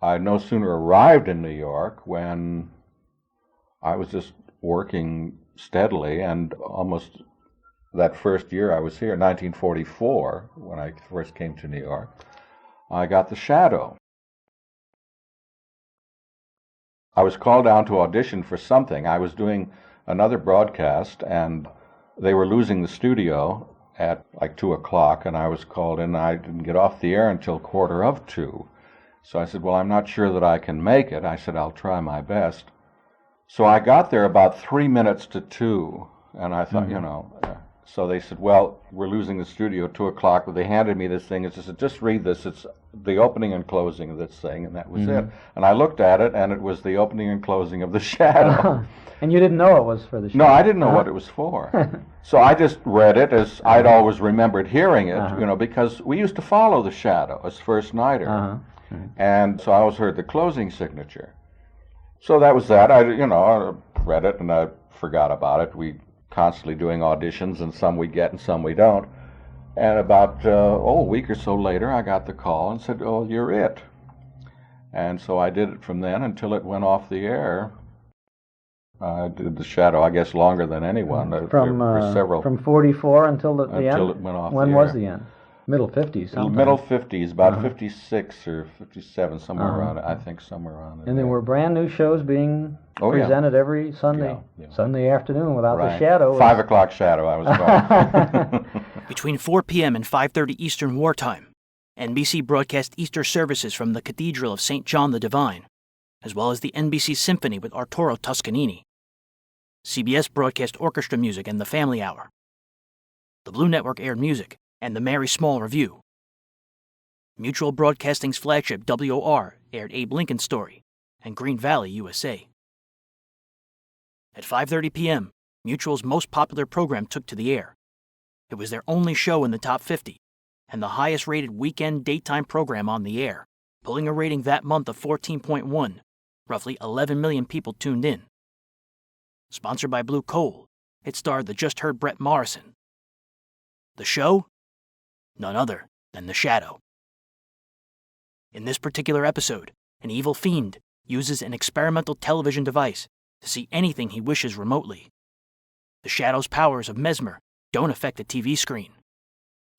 I no sooner arrived in New York when I was just working steadily, and almost that first year I was here, 1944, when I first came to New York, I got the shadow. I was called down to audition for something. I was doing another broadcast, and they were losing the studio at like 2 o'clock, and I was called in. I didn't get off the air until 1:45. So I said, well, I'm not sure that I can make it. I said, I'll try my best. So I got there about 3 minutes to 2, and I thought, so they said, well, we're losing the studio at 2 o'clock, but they handed me this thing, and said, just read this. It's the opening and closing of this thing, and that was it. And I looked at it, and it was the opening and closing of The Shadow. And you didn't know it was for The Shadow? No, I didn't know what it was for. So I just read it as I'd always remembered hearing it, because we used to follow The Shadow as first nighter. And so I always heard the closing signature. So that was that. I read it and I forgot about it. We constantly doing auditions, and some we get and some we don't. And about a week or so later, I got the call and said, "Oh, you're it." And so I did it from then until it went off the air. I did The Shadow, I guess, longer than anyone. From 44 until the end? Until it went off When the was air. the end? Middle 50s, sometime. Middle 50s, about 56 or 57, somewhere around it. I think somewhere around it. And there were brand new shows being presented every Sunday Sunday afternoon without The Shadow. 5 o'clock Shadow, I was called. Between 4 p.m. and 5:30 Eastern Wartime, NBC broadcast Easter services from the Cathedral of St. John the Divine, as well as the NBC Symphony with Arturo Toscanini. CBS broadcast orchestra music and the Family Hour. The Blue Network aired music and the Mary Small Revue. Mutual Broadcasting's flagship WOR aired Abe Lincoln's Story and Green Valley, U.S.A. At 5:30 p.m., Mutual's most popular program took to the air. It was their only show in the top 50 and the highest-rated weekend daytime program on the air, pulling a rating that month of 14.1. Roughly 11 million people tuned in. Sponsored by Blue Coal, it starred the just-heard Brett Morrison. The show? None other than The Shadow. In this particular episode, an evil fiend uses an experimental television device to see anything he wishes remotely. The Shadow's powers of mesmer don't affect the TV screen.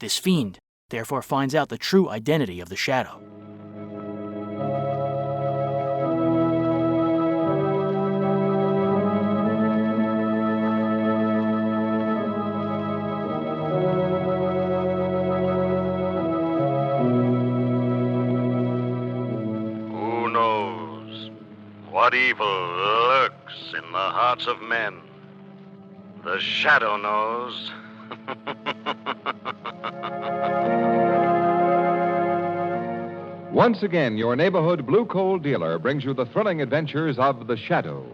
This fiend therefore finds out the true identity of the Shadow. What evil lurks in the hearts of men? The Shadow knows. Once again, your neighborhood Blue Coal dealer brings you the thrilling adventures of The Shadow,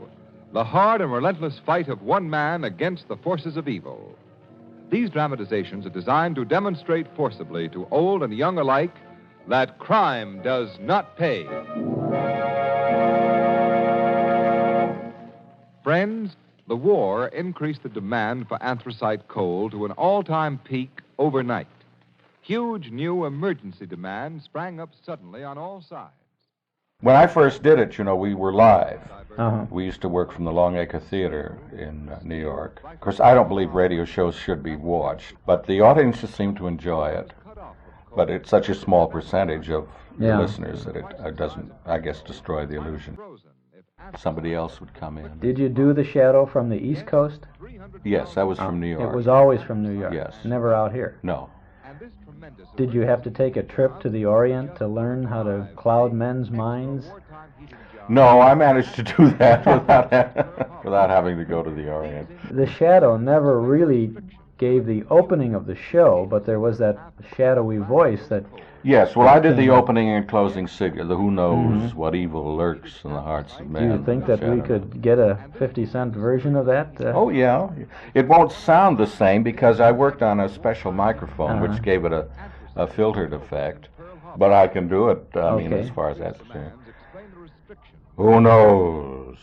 the hard and relentless fight of one man against the forces of evil. These dramatizations are designed to demonstrate forcibly to old and young alike that crime does not pay. Friends, the war increased the demand for anthracite coal to an all-time peak overnight. Huge new emergency demand sprang up suddenly on all sides. When I first did it, we were live. We used to work from the Longacre Theater in New York. Of course, I don't believe radio shows should be watched, but the audiences seem to enjoy it. But it's such a small percentage of the listeners that it doesn't, I guess, destroy the illusion. Somebody else would come in. Did you do The Shadow from the East Coast? Yes, I was from New York. It was always from New York? Yes. Never out here? No. Did you have to take a trip to the Orient to learn how to cloud men's minds? No, I managed to do that without having to go to the Orient. The Shadow never really gave the opening of the show, but there was that shadowy voice that... Yes, well, I did the opening and closing signature, the who knows what evil lurks in the hearts of men. Do you think that we could get a 50-cent version of that? Oh, yeah. It won't sound the same because I worked on a special microphone which gave it a filtered effect, but I can do it, as far as that's concerned. Who knows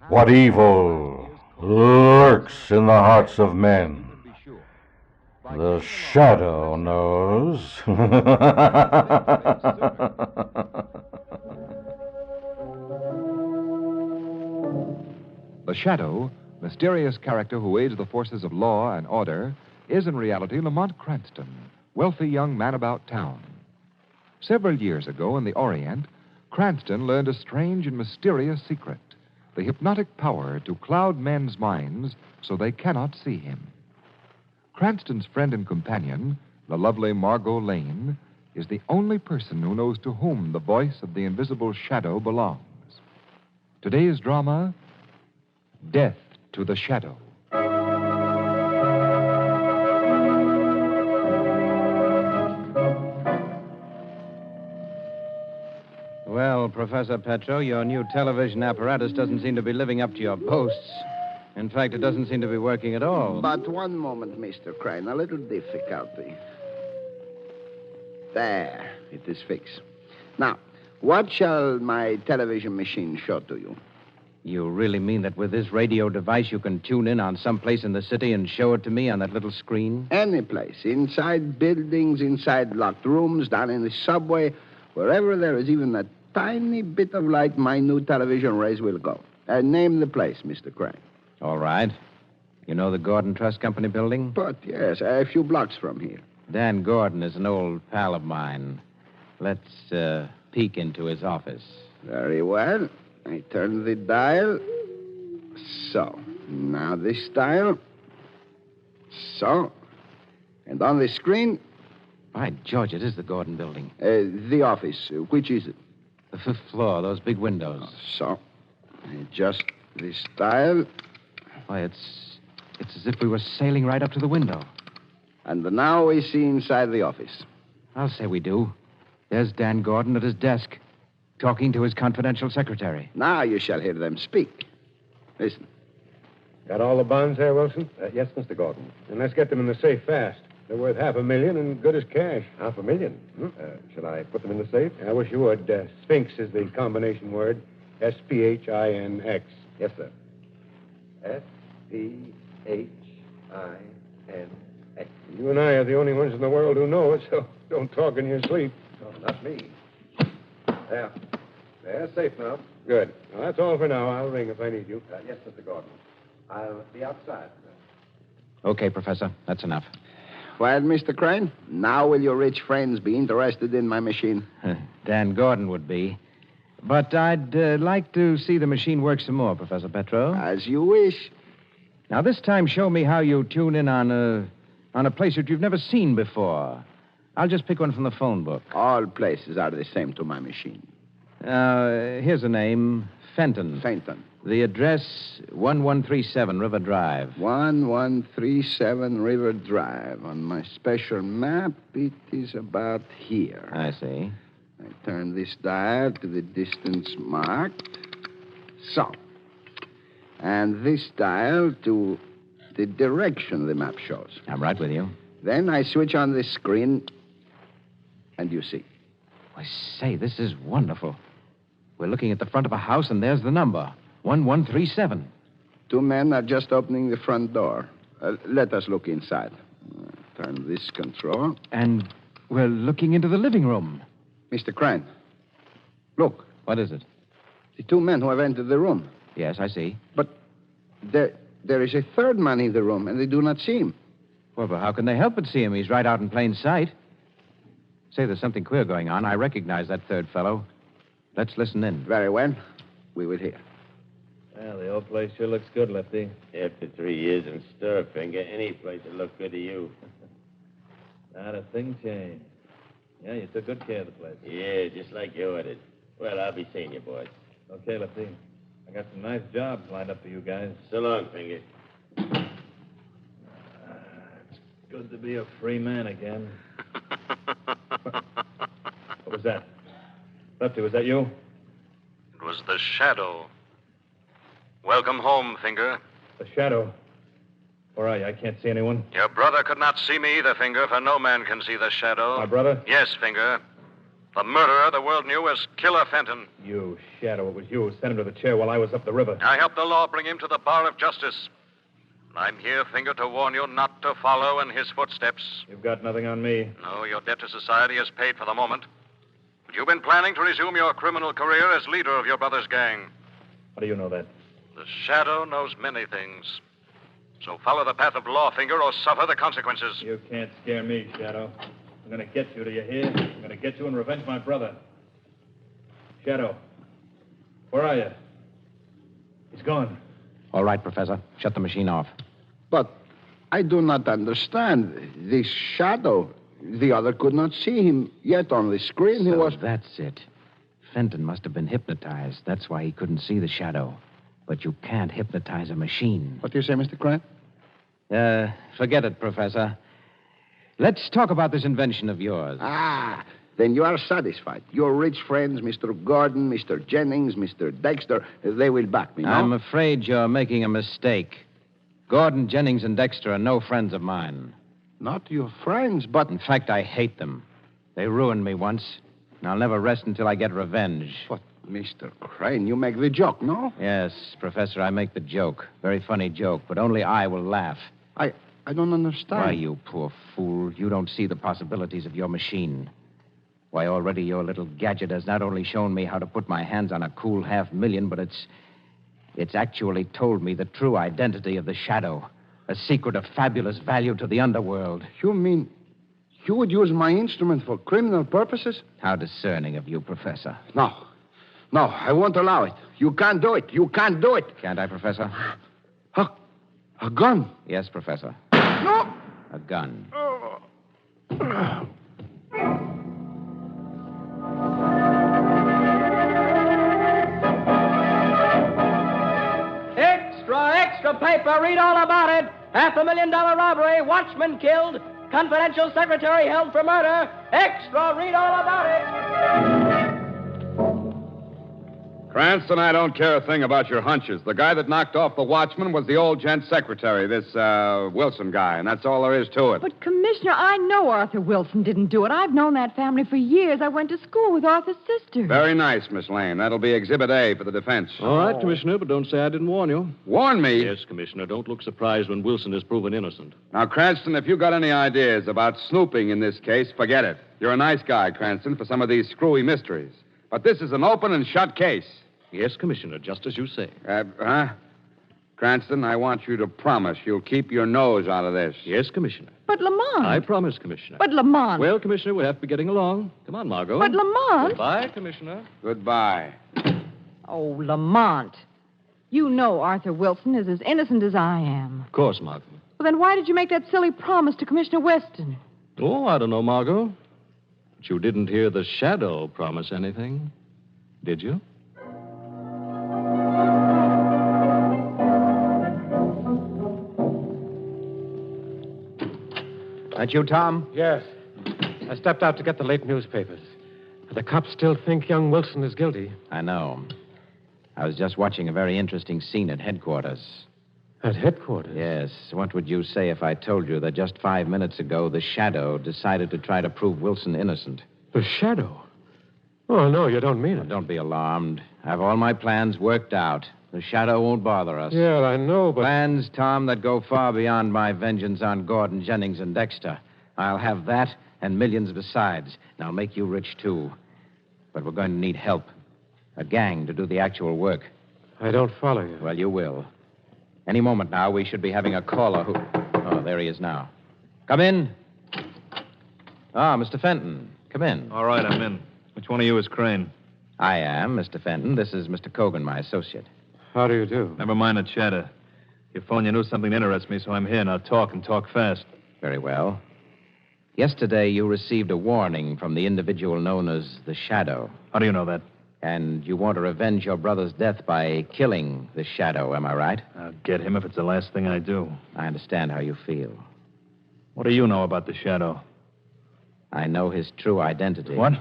what evil lurks in the hearts of men? The Shadow knows. The Shadow, mysterious character who aids the forces of law and order, is in reality Lamont Cranston, wealthy young man about town. Several years ago in the Orient, Cranston learned a strange and mysterious secret, the hypnotic power to cloud men's minds so they cannot see him. Cranston's friend and companion, the lovely Margot Lane, is the only person who knows to whom the voice of the invisible shadow belongs. Today's drama, Death to the Shadow. Well, Professor Petro, your new television apparatus doesn't seem to be living up to your boasts. In fact, it doesn't seem to be working at all. But one moment, Mr. Crane. A little difficulty. There, it is fixed. Now, what shall my television machine show to you? You really mean that with this radio device you can tune in on some place in the city and show it to me on that little screen? Any place. Inside buildings, inside locked rooms, down in the subway, wherever there is even a tiny bit of light, my new television rays will go. Name the place, Mr. Crane. All right. You know the Gordon Trust Company building? But, yes, a few blocks from here. Dan Gordon is an old pal of mine. Let's peek into his office. Very well. I turn the dial. So. Now this dial. So. And on the screen. By George, it is the Gordon building. The office. Which is it? The 5th floor, those big windows. So. Adjust this dial. Why, it's as if we were sailing right up to the window. And now we see inside the office. I'll say we do. There's Dan Gordon at his desk, talking to his confidential secretary. Now you shall hear them speak. Listen. Got all the bonds there, Wilson? Yes, Mr. Gordon. And let's get them in the safe fast. They're worth $500,000 and good as cash. $500,000? Should I put them in the safe? I wish you would. Sphinx is the combination word. S-P-H-I-N-X. Yes, sir. S-P-H-I-N-X. You and I are the only ones in the world who know it, so don't talk in your sleep. Oh, not me. There. They're safe now. Good. Well, that's all for now. I'll ring if I need you. Yes, Mr. Gordon. I'll be outside. Okay, Professor. That's enough. Well, Mr. Crane, now will your rich friends be interested in my machine? Dan Gordon would be. But I'd like to see the machine work some more, Professor Petro. As you wish. Now, this time, show me how you tune in on a place that you've never seen before. I'll just pick one from the phone book. All places are the same to my machine. Here's a name, Fenton. Fenton. The address, 1137 River Drive. 1137 River Drive. On my special map, it is about here. I see. I turn this dial to the distance marked. So. And this dial to the direction the map shows. I'm right with you. Then I switch on the screen, and you see. I say, this is wonderful. We're looking at the front of a house, and there's the number, 1137. 2 men are just opening the front door. Let us look inside. Turn this control. And we're looking into the living room. Mr. Crane, look. What is it? The 2 men who have entered the room. Yes, I see. But there is a 3rd man in the room, and they do not see him. Well, but how can they help but see him? He's right out in plain sight. Say, there's something queer going on. I recognize that 3rd fellow. Let's listen in. Very well. We will hear. Well, the old place sure looks good, Lefty. After 3 years in stir, Finger, any place will look good to you. Not a thing changed. Yeah, you took good care of the place. Yeah, just like you ordered. Well, I'll be seeing you, boys. Okay, Lefty. I got some nice jobs lined up for you guys. So long, Finger. It's good to be a free man again. What was that? Lefty, was that you? It was the Shadow. Welcome home, Finger. The Shadow. Where are you? I can't see anyone. Your brother could not see me either, Finger, for no man can see the Shadow. My brother? Yes, Finger. The murderer the world knew as Killer Fenton. You, Shadow. It was you who sent him to the chair while I was up the river. I helped the law bring him to the bar of justice. I'm here, Finger, to warn you not to follow in his footsteps. You've got nothing on me. No, your debt to society is paid for the moment. But you've been planning to resume your criminal career as leader of your brother's gang. How do you know that? The shadow knows many things. So follow the path of law, Finger, or suffer the consequences. You can't scare me, Shadow. I'm going to get you, do you hear? I'm going to get you and revenge my brother. Shadow, where are you? He's gone. All right, Professor. Shut the machine off. But I do not understand. This shadow, the other could not see him, yet on the screen he So was... that's it. Fenton must have been hypnotized. That's why he couldn't see the shadow. But you can't hypnotize a machine. What do you say, Mr. Crane? Forget it, Professor. Let's talk about this invention of yours. Ah, then you are satisfied. Your rich friends, Mr. Gordon, Mr. Jennings, Mr. Dexter, they will back me, no? I'm afraid you're making a mistake. Gordon, Jennings, and Dexter are no friends of mine. Not your friends, but... In fact, I hate them. They ruined me once, and I'll never rest until I get revenge. But, Mr. Crane, you make the joke, no? Yes, Professor, I make the joke. Very funny joke, but only I will laugh. I don't understand. Why, you poor fool, you don't see the possibilities of your machine. Why, already your little gadget has not only shown me how to put my hands on a cool $500,000, but it's actually told me the true identity of the shadow, a secret of fabulous value to the underworld. You mean you would use my instrument for criminal purposes? How discerning of you, Professor. No, I won't allow it. You can't do it. You can't do it. Can't I, Professor? A gun? Yes, Professor. No! A gun. Extra paper. Read all about it. $500,000 robbery. Watchman killed. Confidential secretary held for murder. Extra. Read all about it. Cranston, I don't care a thing about your hunches. The guy that knocked off the watchman was the old gent's secretary, this Wilson guy, and that's all there is to it. But, Commissioner, I know Arthur Wilson didn't do it. I've known that family for years. I went to school with Arthur's sister. Very nice, Miss Lane. That'll be Exhibit A for the defense. All right, Commissioner, but don't say I didn't warn you. Warn me? Yes, Commissioner. Don't look surprised when Wilson is proven innocent. Now, Cranston, if you got any ideas about snooping in this case, forget it. You're a nice guy, Cranston, for some of these screwy mysteries. But this is an open and shut case. Yes, Commissioner, just as you say. Cranston, I want you to promise you'll keep your nose out of this. Yes, Commissioner. But Lamont. I promise, Commissioner. But Lamont. Well, Commissioner, we'll have to be getting along. Come on, Margot. But Lamont. Goodbye, Commissioner. Goodbye. Oh, Lamont. You know Arthur Wilson is as innocent as I am. Of course, Margot. Well, then why did you make that silly promise to Commissioner Weston? Oh, I don't know, Margot. But you didn't hear the shadow promise anything, did you? That you, Tom? Yes. I stepped out to get the late newspapers. The cops still think young Wilson is guilty. I know. I was just watching a very interesting scene at headquarters. At headquarters? Yes. What would you say if I told you that just 5 minutes ago, the Shadow decided to try to prove Wilson innocent? The Shadow? Oh, no, you don't mean it. Don't be alarmed. I have all my plans worked out. The Shadow won't bother us. Yeah, I know, but... Plans, Tom, that go far beyond my vengeance on Gordon, Jennings, and Dexter. I'll have that and millions besides. And I'll make you rich, too. But we're going to need help. A gang to do the actual work. I don't follow you. Well, you will. Any moment now, we should be having a caller who... Oh, there he is now. Come in. Ah, Mr. Fenton. Come in. All right, I'm in. Which one of you is Crane? I am, Mr. Fenton. This is Mr. Cogan, my associate. How do you do? Never mind the chatter. Your phone, you knew something interests me, so I'm here. Now talk and talk fast. Very well. Yesterday, you received a warning from the individual known as the Shadow. How do you know that? And you want to revenge your brother's death by killing the Shadow, am I right? I'll get him if it's the last thing I do. I understand how you feel. What do you know about the Shadow? I know his true identity. What?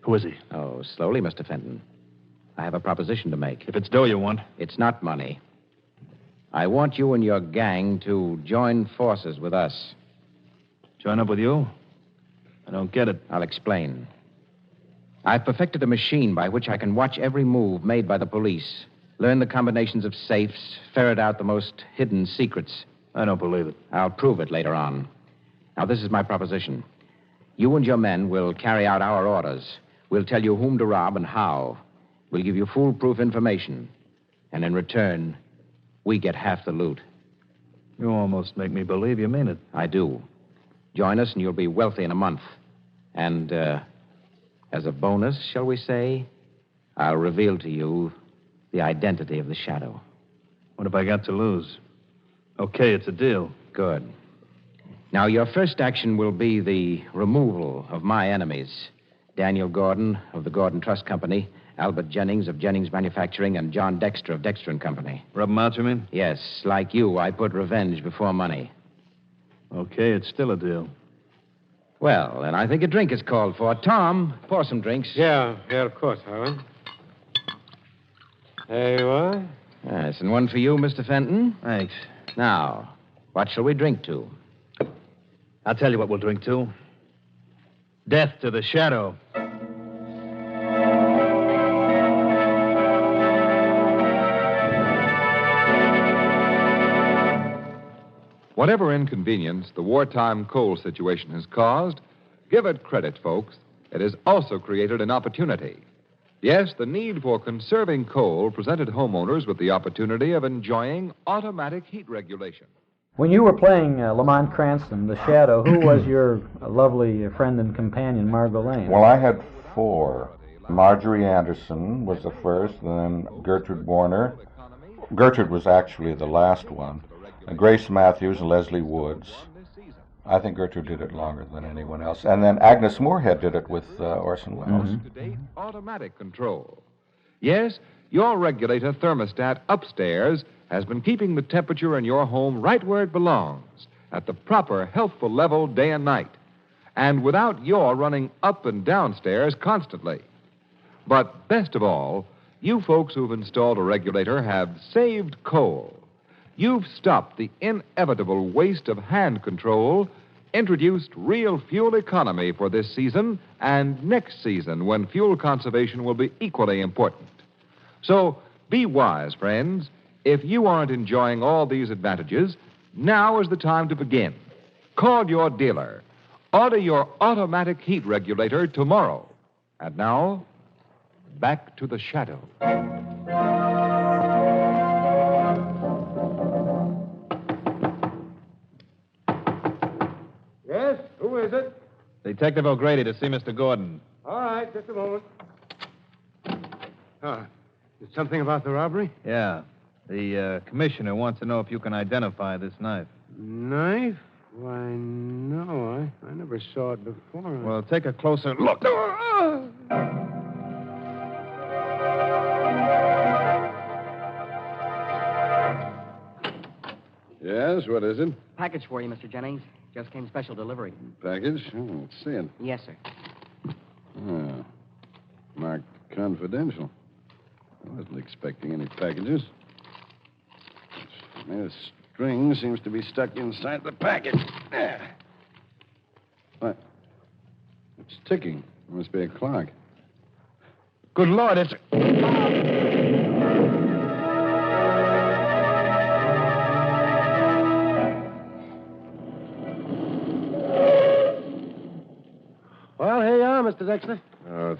Who is he? Oh, slowly, Mr. Fenton. I have a proposition to make. If it's dough you want. It's not money. I want you and your gang to join forces with us. Join up with you? I don't get it. I'll explain. I've perfected a machine by which I can watch every move made by the police, learn the combinations of safes, ferret out the most hidden secrets. I don't believe it. I'll prove it later on. Now, this is my proposition. You and your men will carry out our orders. We'll tell you whom to rob and how. We'll give you foolproof information. And in return, we get half the loot. You almost make me believe you mean it. I do. Join us, and you'll be wealthy in a month. And, as a bonus, shall we say, I'll reveal to you the identity of the shadow. What have I got to lose? Okay, it's a deal. Good. Now, your first action will be the removal of my enemies. Daniel Gordon of the Gordon Trust Company, Albert Jennings of Jennings Manufacturing, and John Dexter of Dexter and Company. Rub 'em out, you mean? Yes, like you, I put revenge before money. Okay, it's still a deal. Well, then I think a drink is called for. Tom, pour some drinks. Yeah, of course, Howard. There you are. Yes, and one for you, Mr. Fenton. Thanks. Now, what shall we drink to? I'll tell you what we'll drink to. Death to the shadow. Whatever inconvenience the wartime coal situation has caused, give it credit, folks. It has also created an opportunity. Yes, the need for conserving coal presented homeowners with the opportunity of enjoying automatic heat regulation. When you were playing Lamont Cranston, the shadow, who was your lovely friend and companion, Margot Lane? Well, I had 4. Marjorie Anderson was the first, then Gertrude Warner. Gertrude was actually the last one. Grace Matthews and Leslie Woods. I think Gertrude did it longer than anyone else. And then Agnes Moorehead did it with Orson Welles. Up-to-date automatic control. Yes, your regulator thermostat upstairs has been keeping the temperature in your home right where it belongs, at the proper healthful level day and night, and without your running up and downstairs constantly. But best of all, you folks who've installed a regulator have saved coal. You've stopped the inevitable waste of hand control, introduced real fuel economy for this season and next season when fuel conservation will be equally important. So be wise, friends. If you aren't enjoying all these advantages, now is the time to begin. Call your dealer. Order your automatic heat regulator tomorrow. And now, back to the shadow. Yes? Who is it? Detective O'Grady to see Mr. Gordon. All right, just a moment. Is something about the robbery? Yeah. The commissioner wants to know if you can identify this knife. Knife? Why, no. I never saw it before. Well, take a closer look. Yes, what is it? Package for you, Mr. Jennings. Just came special delivery. Package? Oh, let's see it. Yes, sir. Oh. Marked confidential. I wasn't expecting any packages. This string seems to be stuck inside the package. There. What? It's ticking. It must be a clock. Good Lord, it's... Well, here you are, Mr. Dexter.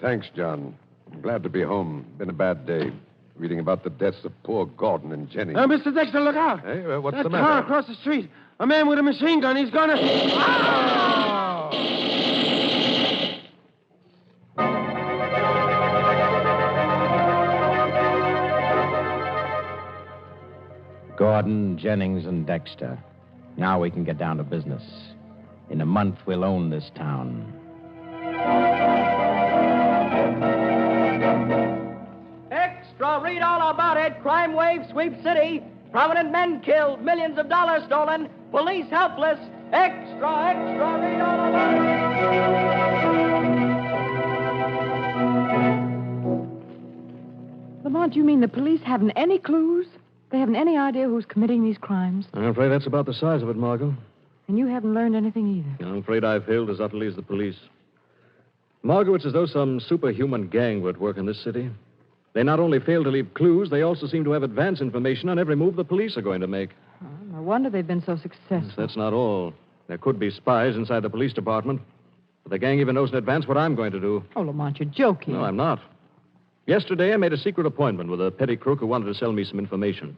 Thanks, John. I'm glad to be home. Been a bad day. Reading about the deaths of poor Gordon and Jenny. Mr. Dexter, look out. Hey, what's that the matter? car across the street. A man with a machine gun. He's gonna... Ah! Gordon, Jennings, and Dexter. Now we can get down to business. In a month, we'll own this town. Extra, read all about it. Crime wave sweeps city. Prominent men killed. Millions of dollars stolen. Police helpless. Extra, read all about it. Lamont, you mean the police haven't any clues? They haven't any idea who's committing these crimes? I'm afraid that's about the size of it, Margot. And you haven't learned anything either? I'm afraid I've failed as utterly as the police. Margot, it's as though some superhuman gang were at work in this city. They not only fail to leave clues, they also seem to have advance information on every move the police are going to make. Oh, no wonder they've been so successful. That's not all. There could be spies inside the police department. But the gang even knows in advance what I'm going to do. Oh, Lamont, you're joking. No, I'm not. Yesterday, I made a secret appointment with a petty crook who wanted to sell me some information.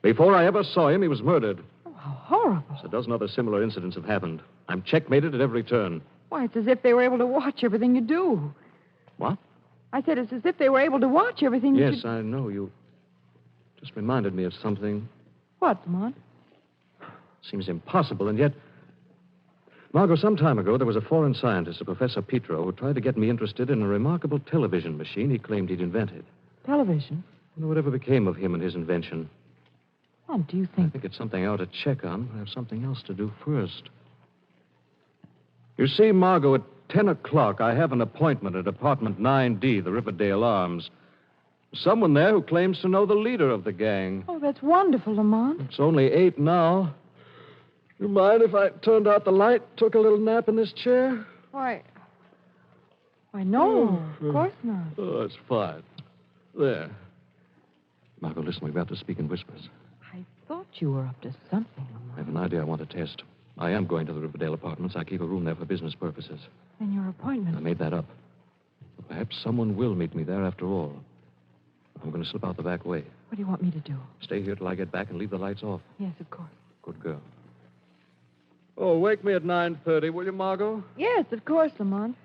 Before I ever saw him, he was murdered. Oh, how horrible. A dozen other similar incidents have happened. I'm checkmated at every turn. Why, it's as if they were able to watch everything you do. What? I said it's as if they were able to watch everything you Yes, I know. You just reminded me of something. What, Lamont? Seems impossible, and yet... Margot, some time ago, there was a foreign scientist, a Professor Petro, who tried to get me interested in a remarkable television machine he claimed he'd invented. Television? I wonder whatever became of him and his invention. What do you I think? think it's something I ought to check on. I have something else to do first. You see, Margot, at 10 o'clock, I have an appointment at apartment 9D, the Riverdale Arms. Someone there who claims to know the leader of the gang. Oh, that's wonderful, Lamont. It's only 8 now. You mind if I turned out the light, took a little nap in this chair? Why, no, of course not. Oh, that's fine. There. Margot, listen, we've got to speak in whispers. I thought you were up to something, I Lamont. have an idea I want to test. I am going to the Riverdale apartments. I keep a room there for business purposes. And your appointment? I made that up. But perhaps someone will meet me there after all. I'm going to slip out the back way. What do you want me to do? Stay here till I get back and leave the lights off. Yes, of course. Good girl. Oh, wake me at 9:30, will you, Margot? Yes, of course, Lamont.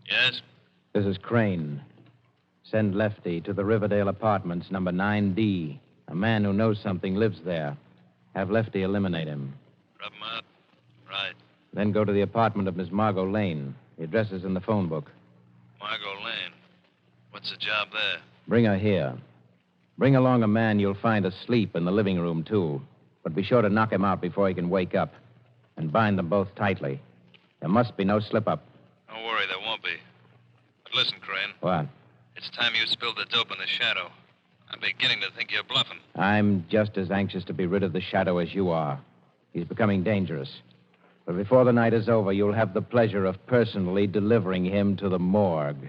Yes? This is Crane. Send Lefty to the Riverdale Apartments, number 9D. A man who knows something lives there. Have Lefty eliminate him. Rub him out. Right. Then go to the apartment of Miss Margot Lane. The address is in the phone book. Margot Lane. What's the job there? Bring her here. Bring along a man you'll find asleep in the living room, too. But be sure to knock him out before he can wake up. And bind them both tightly. There must be no slip-up. Don't worry, there won't be. But listen, Crane. What? It's time you spilled the dope in the shadow. I'm beginning to think you're bluffing. I'm just as anxious to be rid of the shadow as you are. He's becoming dangerous. But before the night is over, you'll have the pleasure of personally delivering him to the morgue.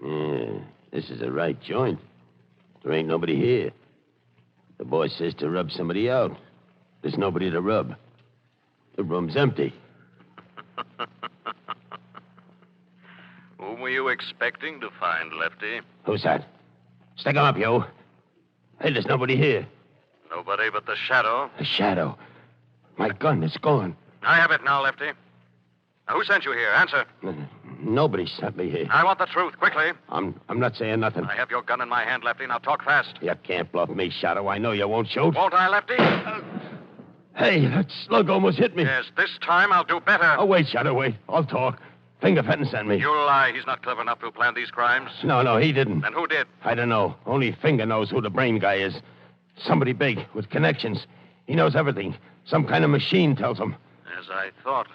Yeah, this is the right joint. There ain't nobody here. The boy says to rub somebody out. There's nobody to rub. The room's empty. Whom were you expecting to find, Lefty? Who's that? Stick 'em up, you. Hey, there's nobody here. Nobody but the shadow. The shadow. My gun is gone. I have it now, Lefty. Now, who sent you here? Answer. Nobody sent me here. I want the truth, quickly. I'm not saying nothing. I have your gun in my hand, Lefty. Now talk fast. You can't bluff me, Shadow. I know you won't shoot. Won't I, Lefty? Hey, that slug almost hit me. Yes, this time I'll do better. Oh, wait, Shadow, wait. I'll talk. Finger Fenton sent me. You lie. He's not clever enough to plan these crimes. No, he didn't. Then who did? I don't know. Only Finger knows who the brain guy is. Somebody big, with connections. He knows everything. Some kind of machine tells him. As I thought.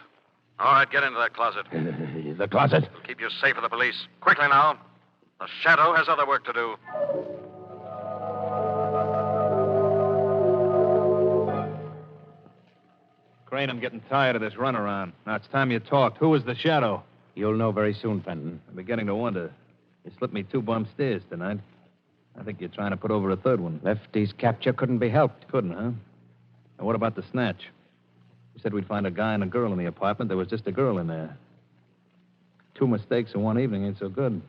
All right, get into that closet. The closet? It'll keep you safe of the police. Quickly now. The shadow has other work to do. Crane, I'm getting tired of this runaround. Now it's time you talked. Who is the shadow? You'll know very soon, Fenton. I'm beginning to wonder. You slipped me 2 bum stairs tonight. I think you're trying to put over a third one. Lefty's capture couldn't be helped. Couldn't, huh? And what about the snatch? You said we'd find a guy and a girl in the apartment. There was just a girl in there. 2 mistakes in one evening ain't so good.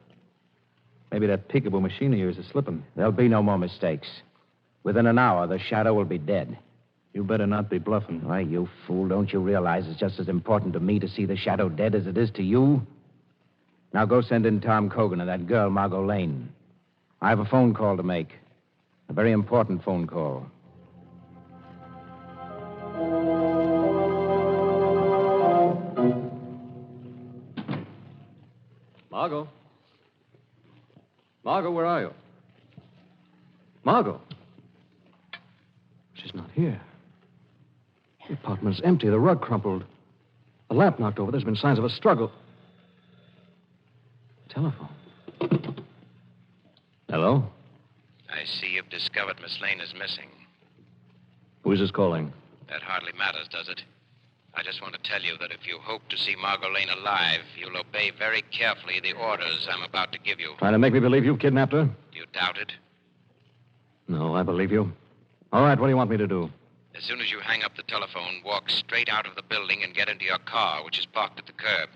Maybe that peekaboo machine of yours is slipping. There'll be no more mistakes. Within an hour, the shadow will be dead. You better not be bluffing. Why, you fool, don't you realize it's just as important to me to see the shadow dead as it is to you? Now go send in Tom Cogan and that girl, Margot Lane. I have a phone call to make. A very important phone call. Margot? Margot, where are you? Margot? She's not here. The apartment's empty, the rug crumpled. The lamp knocked over. There's been signs of a struggle. Telephone. Hello? I see you've discovered Miss Lane is missing. Who is this calling? That hardly matters, does it? I just want to tell you that if you hope to see Margot Lane alive, you'll obey very carefully the orders I'm about to give you. Trying to make me believe you've kidnapped her? Do you doubt it? No, I believe you. All right, what do you want me to do? As soon as you hang up the telephone, walk straight out of the building and get into your car, which is parked at the curb.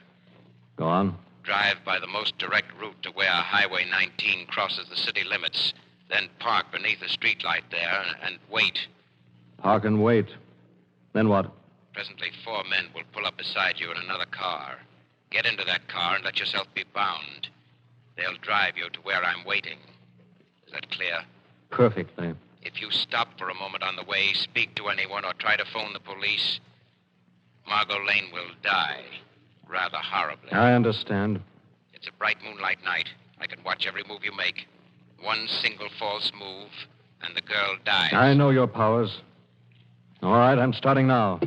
Go on. Drive by the most direct route to where Highway 19 crosses the city limits. Then park beneath a streetlight there and wait. Park and wait. Then what? Presently, 4 men will pull up beside you in another car. Get into that car and let yourself be bound. They'll drive you to where I'm waiting. Is that clear? Perfectly. If you stop for a moment on the way, speak to anyone, or try to phone the police, Margot Lane will die. Rather horribly. I understand. It's a bright moonlight night. I can watch every move you make. One single false move, and the girl dies. I know your powers. All right, I'm starting now.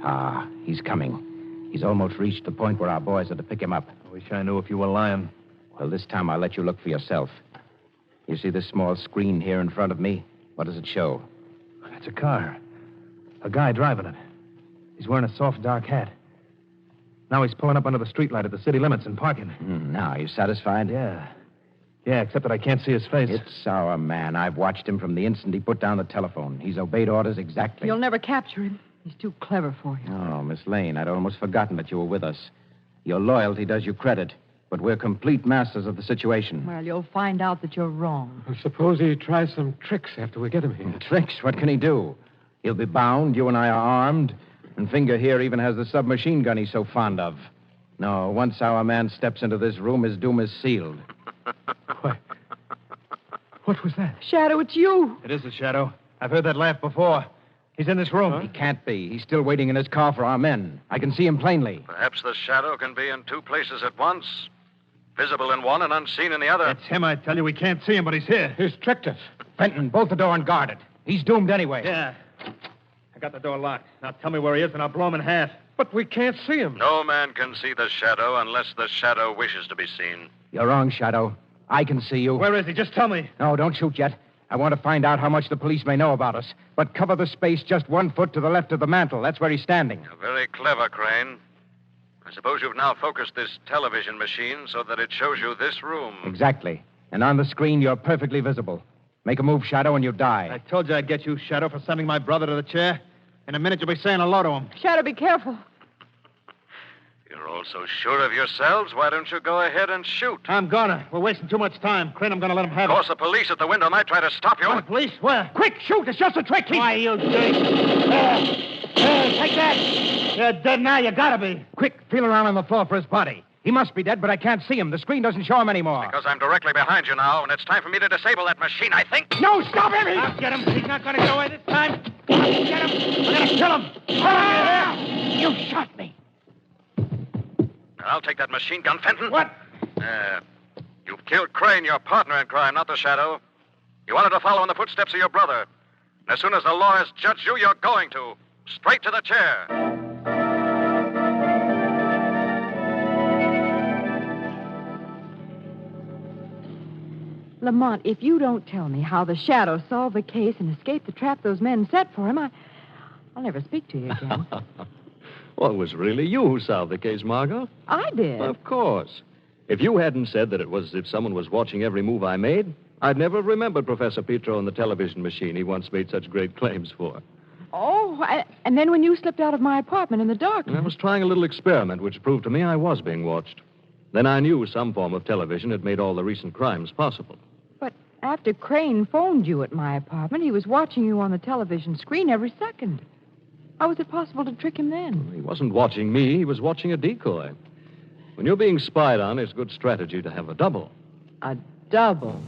Ah, he's coming. He's almost reached the point where our boys are to pick him up. I wish I knew if you were lying. Well, this time I'll let you look for yourself. You see this small screen here in front of me? What does it show? That's a car. A guy driving it. He's wearing a soft, dark hat. Now he's pulling up under the streetlight at the city limits and parking. Now, are you satisfied? Yeah. Yeah, except that I can't see his face. It's our man. I've watched him from the instant he put down the telephone. He's obeyed orders exactly. You'll never capture him. He's too clever for you. Oh, Miss Lane, I'd almost forgotten that you were with us. Your loyalty does you credit, but we're complete masters of the situation. Well, you'll find out that you're wrong. Well, suppose he tries some tricks after we get him here. Tricks? What can he do? He'll be bound, you and I are armed, and Finger here even has the submachine gun he's so fond of. No, once our man steps into this room, his doom is sealed. What was that? Shadow, it's you. It is the Shadow. I've heard that laugh before. He's in this room. Huh? He can't be. He's still waiting in his car for our men. I can see him plainly. Perhaps the Shadow can be in 2 places at once. Visible in one and unseen in the other. It's him, I tell you. We can't see him, but he's here. He's tricked us. Fenton, bolt the door and guard it. He's doomed anyway. Yeah. I got the door locked. Now tell me where he is, and I'll blow him in half. But we can't see him. No man can see the Shadow unless the Shadow wishes to be seen. You're wrong, Shadow. I can see you. Where is he? Just tell me. No, don't shoot yet. I want to find out how much the police may know about us. But cover the space just 1 foot to the left of the mantel. That's where he's standing. You're very clever, Crane. I suppose you've now focused this television machine so that it shows you this room. Exactly. And on the screen, you're perfectly visible. Make a move, Shadow, and you die. I told you I'd get you, Shadow, for sending my brother to the chair. In a minute, you'll be saying hello to him. Shadow, be careful. You're all so sure of yourselves. Why don't you go ahead and shoot? I'm gonna. We're wasting too much time. Crane, I'm gonna let him have Of course, the police at the window might try to stop you. What, police? Where? Quick, shoot! It's just a trick. Why, you dirty... take that. You're dead now. You gotta be. Quick, feel around on the floor for his body. He must be dead, but I can't see him. The screen doesn't show him anymore. Because I'm directly behind you now, and it's time for me to disable that machine, I think. No, stop him! I'll get him. He's not gonna get away this time. I'll get him. I'm gonna kill him. You shot me. I'll take that machine gun, Fenton. What? You've killed Crane, your partner in crime, not the Shadow. You wanted to follow in the footsteps of your brother. And as soon as the law has judged you, you're going to. Straight to the chair. Lamont, if you don't tell me how the Shadow solved the case and escaped the trap those men set for him, I'll never speak to you again. Well, it was really you who solved the case, Margot. I did. Of course. If you hadn't said that it was as if someone was watching every move I made, I'd never have remembered Professor Petro and the television machine he once made such great claims for. Oh, and then when you slipped out of my apartment in the dark. I was trying a little experiment which proved to me I was being watched. Then I knew some form of television had made all the recent crimes possible. But after Crane phoned you at my apartment, he was watching you on the television screen every second. How was it possible to trick him then? He wasn't watching me. He was watching a decoy. When you're being spied on, it's good strategy to have a double. A double?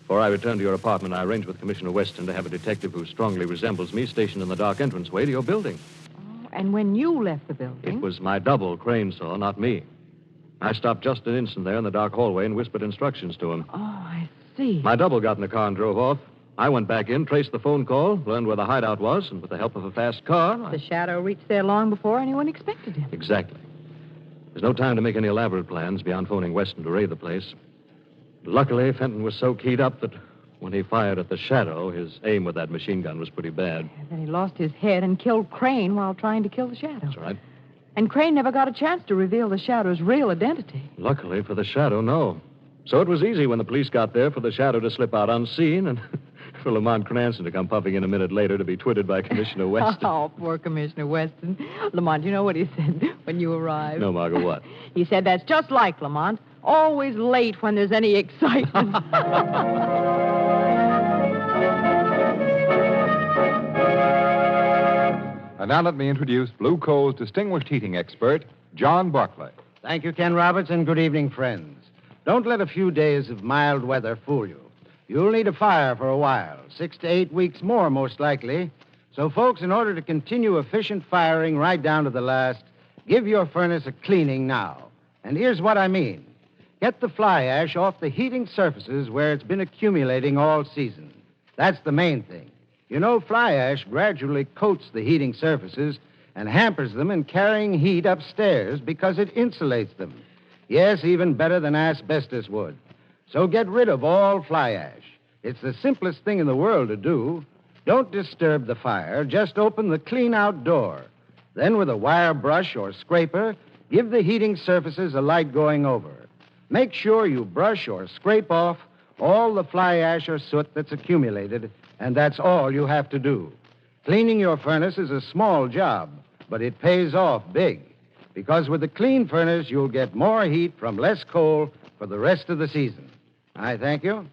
Before I returned to your apartment, I arranged with Commissioner Weston to have a detective who strongly resembles me stationed in the dark entranceway to your building. Oh, and when you left the building? It was my double Crane saw, not me. I stopped just an instant there in the dark hallway and whispered instructions to him. Oh, I see. My double got in the car and drove off. I went back in, traced the phone call, learned where the hideout was, and with the help of a fast car... The Shadow reached there long before anyone expected him. Exactly. There's no time to make any elaborate plans beyond phoning Weston to raid the place. Luckily, Fenton was so keyed up that when he fired at the shadow, his aim with that machine gun was pretty bad. And then he lost his head and killed Crane while trying to kill the shadow. That's right. And Crane never got a chance to reveal the shadow's real identity. Luckily for the shadow, no. So it was easy when the police got there for the shadow to slip out unseen and for Lamont Cranston to come puffing in a minute later to be twitted by Commissioner Weston. Oh, poor Commissioner Weston. Lamont, you know what he said when you arrived? No, Margot, what? He said that's just like Lamont. Always late when there's any excitement. And now let me introduce Blue Coal's distinguished heating expert, John Barclay. Thank you, Ken Roberts, and good evening, friends. Don't let a few days of mild weather fool you. You'll need a fire for a while, 6 to 8 weeks more, most likely. So, folks, in order to continue efficient firing right down to the last, give your furnace a cleaning now. And here's what I mean. Get the fly ash off the heating surfaces where it's been accumulating all season. That's the main thing. You know, fly ash gradually coats the heating surfaces and hampers them in carrying heat upstairs because it insulates them. Yes, even better than asbestos would. So get rid of all fly ash. It's the simplest thing in the world to do. Don't disturb the fire. Just open the clean-out door. Then with a wire brush or scraper, give the heating surfaces a light going over. Make sure you brush or scrape off all the fly ash or soot that's accumulated, and that's all you have to do. Cleaning your furnace is a small job, but it pays off big. Because with a clean furnace, you'll get more heat from less coal for the rest of the season. I thank you.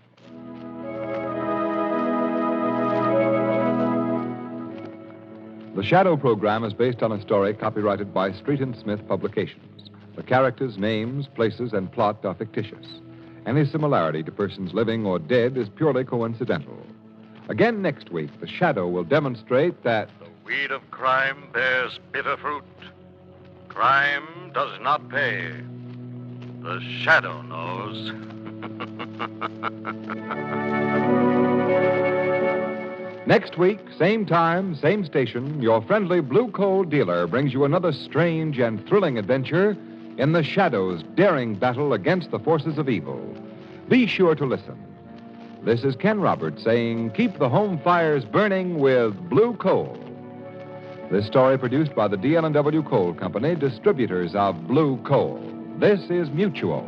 The Shadow program is based on a story copyrighted by Street and Smith Publications. The characters, names, places, and plot are fictitious. Any similarity to persons living or dead is purely coincidental. Again next week, The Shadow will demonstrate that the weed of crime bears bitter fruit. Crime does not pay. The shadow knows. Next week, same time, same station, your friendly Blue Coal dealer brings you another strange and thrilling adventure in the Shadow's daring battle against the forces of evil. Be sure to listen. This is Ken Roberts saying, keep the home fires burning with Blue Coal. This story produced by the DL&W Coal Company, distributors of Blue Coal. This is Mutual.